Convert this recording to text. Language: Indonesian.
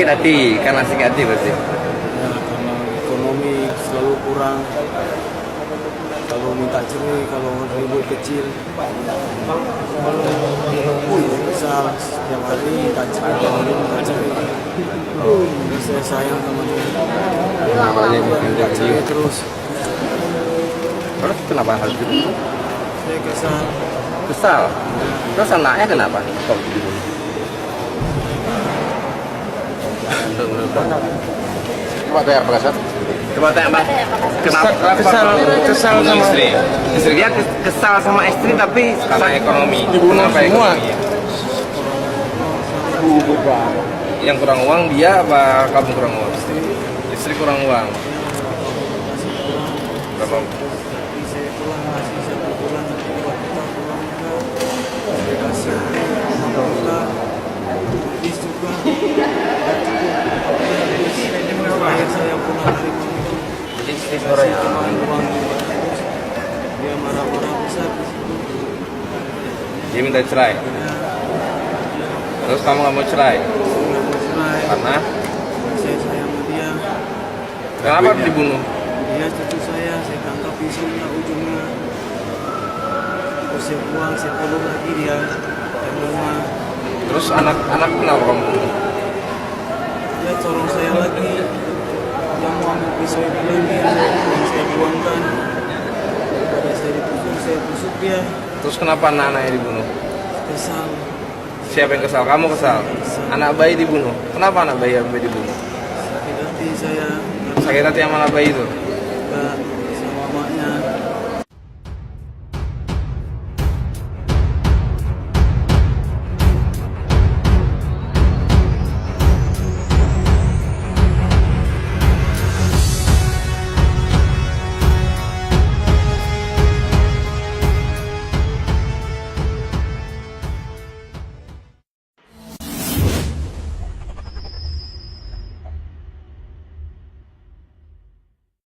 sakit hati, karena sakit hati berarti. Ya, karena ekonomi selalu kurang. Kalau minta cerai, kalau ribut kecil, misal setiap hari minta cerai, terus saya sayang sama dia, minta cerai terus. Terus kenapa hal itu? Saya kesal. Kesal. Terus anaknya kenapa? Kok dibunuh? Coba tanya Pak Kasat. Coba tanya Pak. Kenapa? Kesal sama istri. Istri dia kesal sama istri tapi Karena ekonomi. dibunuh Kenapa semua. ekonomi? Yang kurang uang dia apa kamu kurang uang? Istri kurang uang. Berapa? Saya pulang masih 1 bulan, 2 juta pulang juga. Saya kasih 1 juta, habis juga. Terakhir saya pulang dari Maluku. Istri kurang ya. Uang dia marah-marah besar di situ. Dia minta cerai. Terus kamu nggak mau cerai? Nggak mau cerai. Karena Saya sayang sama dia. kenapa harus dibunuh? Dia cucu saya tangkap pisaunya ujungnya. Terus saya buang, saya peluk lagi dia. Dan rumah. Terus anak kenapa kamu? Dia corong saya lagi. Dia mau ambil pisau itu lagi yang saya buangkan. Daripada saya ditusuk, saya tusuk dia. Terus kenapa anak-anaknya dibunuh? Kesal. Siapa yang kesal? Kamu kesal? Anak bayi dibunuh. Kenapa anak bayi sampai dibunuh? Sakit hati saya. Sakit hati sama anak bayi itu?